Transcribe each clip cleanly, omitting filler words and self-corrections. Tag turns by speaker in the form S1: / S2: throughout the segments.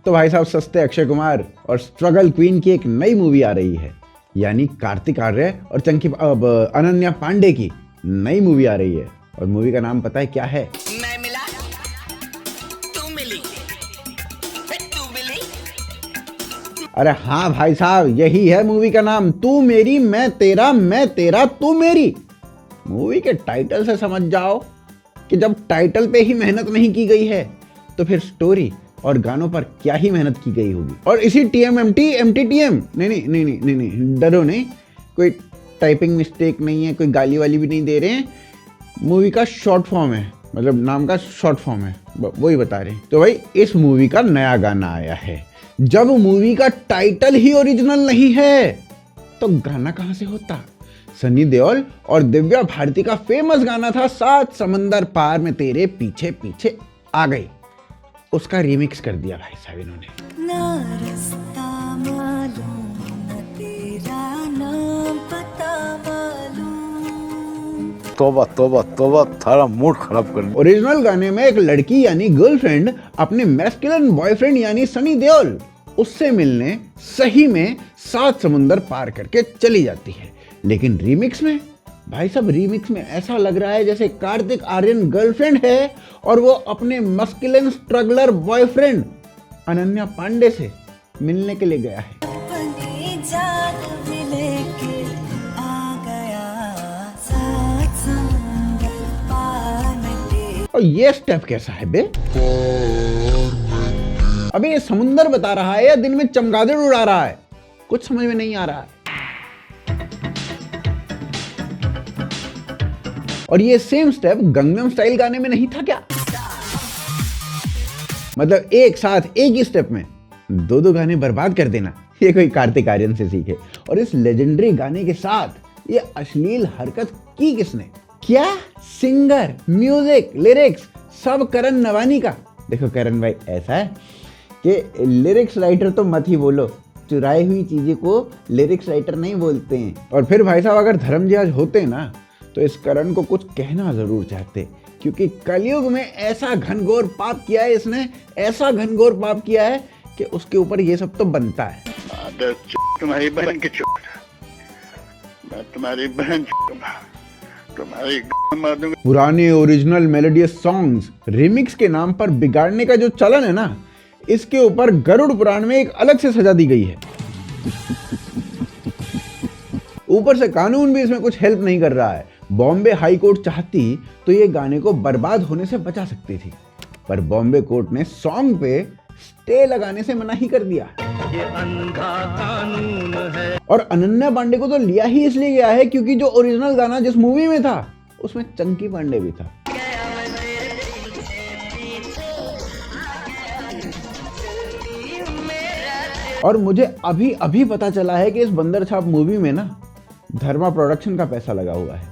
S1: तो भाई साहब सस्ते अक्षय कुमार और स्ट्रगल क्वीन की एक नई मूवी आ रही है, यानी कार्तिक आर्य और अनन्या पांडे की नई मूवी आ रही है। और मूवी का नाम पता है क्या है?
S2: मैं मिला, तू मिली, तू मिली।
S1: अरे हाँ भाई साहब, यही है मूवी का नाम, तू मेरी मैं तेरा, मैं तेरा तू मेरी। मूवी के टाइटल से समझ जाओ कि जब टाइटल पे ही मेहनत नहीं की गई है तो फिर स्टोरी और गानों पर क्या ही मेहनत की गई होगी। और इसी TMMT MTTM नहीं, डरो नहीं, कोई टाइपिंग मिस्टेक नहीं है, कोई गाली वाली भी नहीं दे रहे हैं। मूवी का शॉर्ट फॉर्म है, मतलब नाम का शॉर्ट फॉर्म है, वही बता रहे हैं। तो भाई इस मूवी का नया गाना आया है। जब मूवी का टाइटल ही ओरिजिनल नहीं है तो गाना कहां से होता? सनी देओल और दिव्या भारती का फेमस गाना था सात समंदर पार में तेरे पीछे पीछे आ गई, उसका रीमिक्स कर दिया भाई साहब इन्होंने।
S3: ना रास्ता मालूम, ना तेरा नाम पता मालूम।
S4: तौबा तौबा तौबा, थारा मूड खराब कर दिया।
S1: ओरिजिनल गाने में एक लड़की यानी गर्लफ्रेंड अपने मैस्कुलिन बॉयफ्रेंड यानी सनी देओल उससे मिलने सही में सात समुंदर पार करके चली जाती है। लेकिन रीमिक्स में भाई साहब, रीमिक्स में ऐसा लग रहा है जैसे कार्तिक आर्यन गर्लफ्रेंड है और वो अपने masculine struggler boyfriend Ananya Pandey से मिलने के लिए गया है।
S3: अपनी जान भी लेके आ गया, सात समुंदर पार में तेरे।
S1: और ये स्टेप कैसा है बे? अबे ये समुंदर बता रहा है या दिन में चमगादड़ उड़ा रहा है? कुछ समझ में नहीं आ रहा है। और ये सेम स्टेप गंगनम स्टाइल गाने में नहीं था क्या? मतलब एक साथ एक ही स्टेप में दो गाने बर्बाद कर देना, ये कोई कार्तिक आर्यन से सीखे। और इस लेजेंडरी गाने के साथ ये अश्लील हरकत की किसने? क्या सिंगर, म्यूजिक, लिरिक्स सब करण नवानी का। देखो करण भाई, ऐसा है कि लिरिक्स राइटर तो मत ही बोलो, चुराई हुई चीजें को लिरिक्स राइटर नहीं बोलते हैं। और फिर भाई साहब अगर धर्म जी आज होते ना तो इस करण को कुछ कहना जरूर चाहते, क्योंकि कलयुग में ऐसा घनघोर पाप किया है इसने, ऐसा घनघोर पाप किया है कि उसके ऊपर ये सब तो बनता है।
S5: तुम्हारी बहन की चोट, मैं तुम्हारी बहन तुम्हारी मार दूंगा।
S1: पुराने ओरिजिनल मेलोडियस सॉन्ग्स रिमिक्स के नाम पर बिगाड़ने का जो चलन है ना, इसके ऊपर गरुड़ पुराण में एक अलग से सजा दी गई है। ऊपर से कानून भी इसमें कुछ हेल्प नहीं कर रहा है। बॉम्बे हाई कोर्ट चाहती तो ये गाने को बर्बाद होने से बचा सकती थी, पर बॉम्बे कोर्ट ने सॉन्ग पे स्टे लगाने से मना ही कर दिया।
S6: ये अंधा कानून है।
S1: और अनन्या पांडे को तो लिया ही इसलिए गया है क्योंकि जो ओरिजिनल गाना जिस मूवी में था उसमें चंकी पांडे भी था। और मुझे अभी अभी पता चला है कि इस बंदर छाप मूवी में ना धर्मा प्रोडक्शन का पैसा लगा हुआ है।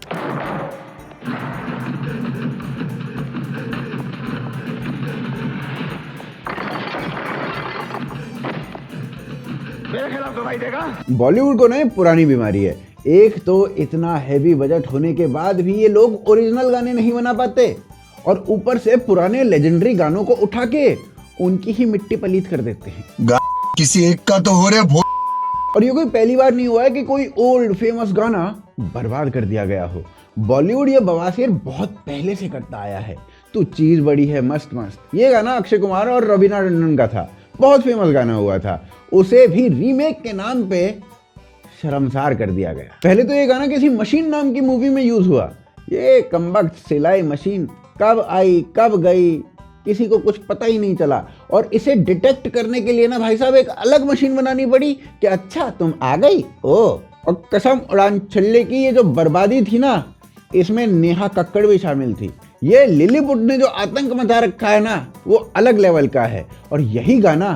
S6: मेरे खिलाफ दवाई देगा।
S1: बॉलीवुड को ना पुरानी बीमारी है, एक तो इतना हैवी बजट होने के बाद भी ये लोग ओरिजिनल गाने नहीं बना पाते और ऊपर से पुराने लेजेंडरी गानों को उठा के उनकी ही मिट्टी पलीत कर देते हैं।
S4: किसी एक का तो हो रहा।
S1: और ये कोई पहली बार नहीं हुआ है कि कोई ओल्ड फेमस गाना बर्बाद कर दिया गया हो। बॉलीवुड ये बवासीर बहुत पहले से करता आया है। तू चीज बड़ी है मस्त मस्त, ये गाना अक्षय कुमार और रवीना टंडन का था, बहुत फेमस गाना हुआ था, उसे भी रीमेक के नाम पे शर्मसार कर दिया गया। पहले तो ये गाना किसी मशीन नाम की मूवी में यूज हुआ, ये कमबख्त सिलाई मशीन कब आई कब गई किसी को कुछ पता ही नहीं चला। और इसे डिटेक्ट करने के लिए ना भाई साहब एक अलग मशीन बनानी पड़ी कि अच्छा तुम आ गई ओ। और कसम उड़ान छल्ले की ये जो बर्बादी थी ना, इसमें नेहा कक्कड़ भी शामिल थी। ये लिलीपुट ने जो आतंक मचा रखा है ना, वो अलग लेवल का है। और यही गाना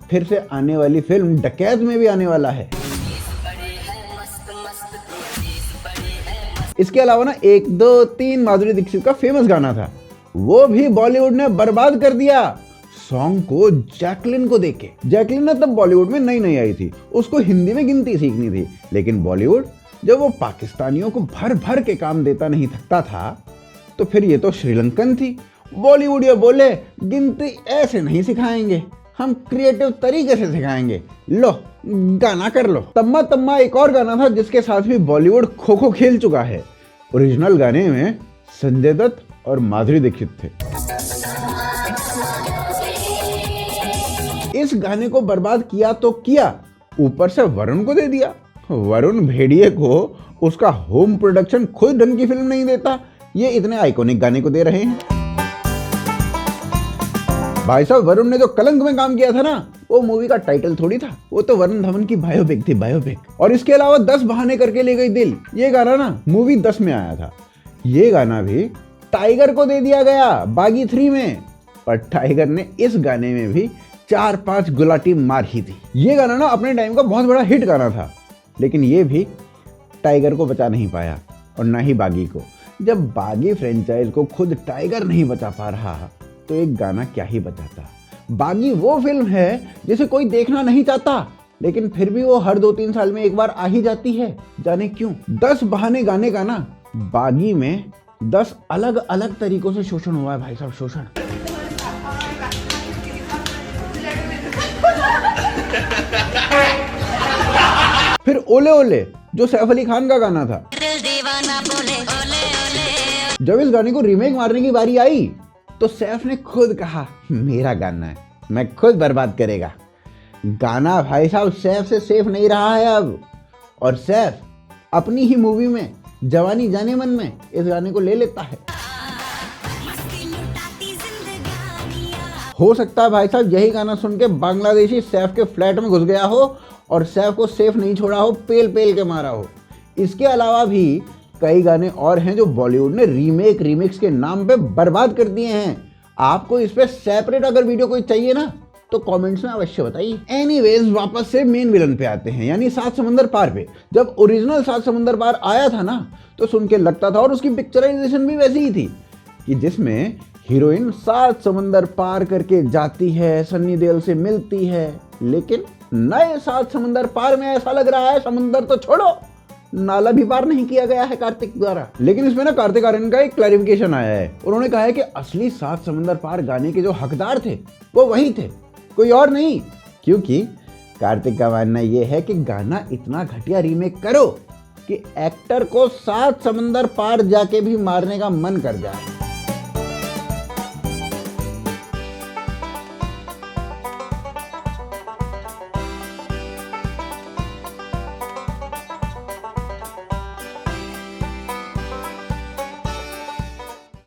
S1: फिर से आने वाली फिल्म डकैत में भी आने वाला है। इसके अलावा ना 1 2 3 माधुरी दीक्षित का फेमस गाना था, वो भी बॉलीवुड ने बर्बाद कर दिया सॉन्ग को जैकलिन को देके। जैकलिन ना तब बॉलीवुड में नई नई आई थी, उसको हिंदी में गिनती सीखनी थी, लेकिन बॉलीवुड जब वो पाकिस्तानियों को भर भर के काम देता नहीं थकता था तो फिर ये तो श्रीलंकन थी। बॉलीवुड ये बोले गिनती ऐसे नहीं सिखाएंगे, हम क्रिएटिव तरीके से सिखाएंगे। लो गाना कर लो। तम्मा तम्मा एक और गाना था जिसके साथ भी बॉलीवुड खो खो खेल चुका है। ओरिजिनल गाने में संजय दत्त और माधुरी दीक्षित थे। इस गाने को बर्बाद किया तो किया, ऊपर से वरुण को दे दिया। वरुण भेड़िए को उसका होम प्रोडक्शन खुद ढंग की फिल्म नहीं देता, ये इतने आइकॉनिक गाने को दे रहे हैं। भाई साहब, वरुण ने जो कलंक में काम किया था ना, वो मूवी का टाइटल थोड़ी था, वो तो वरुण धवन की बायोपिक थी, बायोपिक। और इसके अलावा 10 बहाने करके ले गई दिल, ये गाना ना मूवी 10 में आया था। ये गाना भी टाइगर को दे दिया गया बागी 3 में, पर टाइगर ने इस गाने में भी 4-5 गुलाटी मार ही थी। ये गाना ना अपने टाइम का बहुत बड़ा हिट गाना था, लेकिन ये भी टाइगर को बचा नहीं पाया और ना ही बागी को। जब बागी फ्रेंचाइज को खुद टाइगर नहीं बचा पा रहा तो एक गाना क्या ही बचाता। बागी वो फिल्म है जिसे कोई देखना नहीं चाहता, लेकिन फिर भी वो हर 2-3 साल में एक बार आ ही जाती है, जाने क्यों। 10 बहाने गाने का ना बागी में 10 अलग अलग तरीकों से शोषण हुआ है भाई साहब, शोषण। फिर ओले ओले जो सैफ अली खान का गाना था, जब इस गाने को रीमेक मारने की बारी आई तो सैफ ने खुद कहा मेरा गाना है, मैं खुद बर्बाद करेगा। गाना भाई साहब सैफ से सेफ नहीं रहा है अब, और सैफ अपनी ही मूवी में जवानी जाने मन में इस गाने को ले लेता है। हो सकता है भाई साहब यही गाना सुन के बांग्लादेशी सैफ के फ्लैट में घुस गया हो और सैफ को सेफ नहीं छोड़ा हो, पेल पेल के मारा हो। इसके अलावा भी कई गाने और हैं जो बॉलीवुड ने रीमिक्स के नाम पे बर्बाद कर दिए हैं। आपको इस पे सेपरेट अगर वीडियो कोई चाहिए ना तो कमेंट्स में अवश्य बताइए। एनीवेज, वापस से मेन विलन पे आते हैं, यानी 7 समंदर पार पे। जब ओरिजिनल 7 समंदर पार आया था ना तो सुन के लगता था, और उसकी पिक्चराइजेशन भी वैसी ही थी, कि जिसमें हीरोइन 7 समंदर पार करके जाती है, सन्नी देओल से मिलती है। लेकिन नए 7 समंदर पार में ऐसा लग रहा है समंदर तो छोड़ो, नाला भी पार नहीं किया गया है कार्तिक द्वारा। लेकिन इसमें ना कार्तिक आर्यन का एक क्लैरिफिकेशन आया है। उन्होंने कहा है कि असली 7 समंदर पार गाने के जो हकदार थे वो वही थे, कोई और नहीं। क्योंकि कार्तिक का मानना यह है कि गाना इतना घटिया रीमेक करो कि एक्टर को 7 समंदर पार जाके भी मारने का मन कर जाए।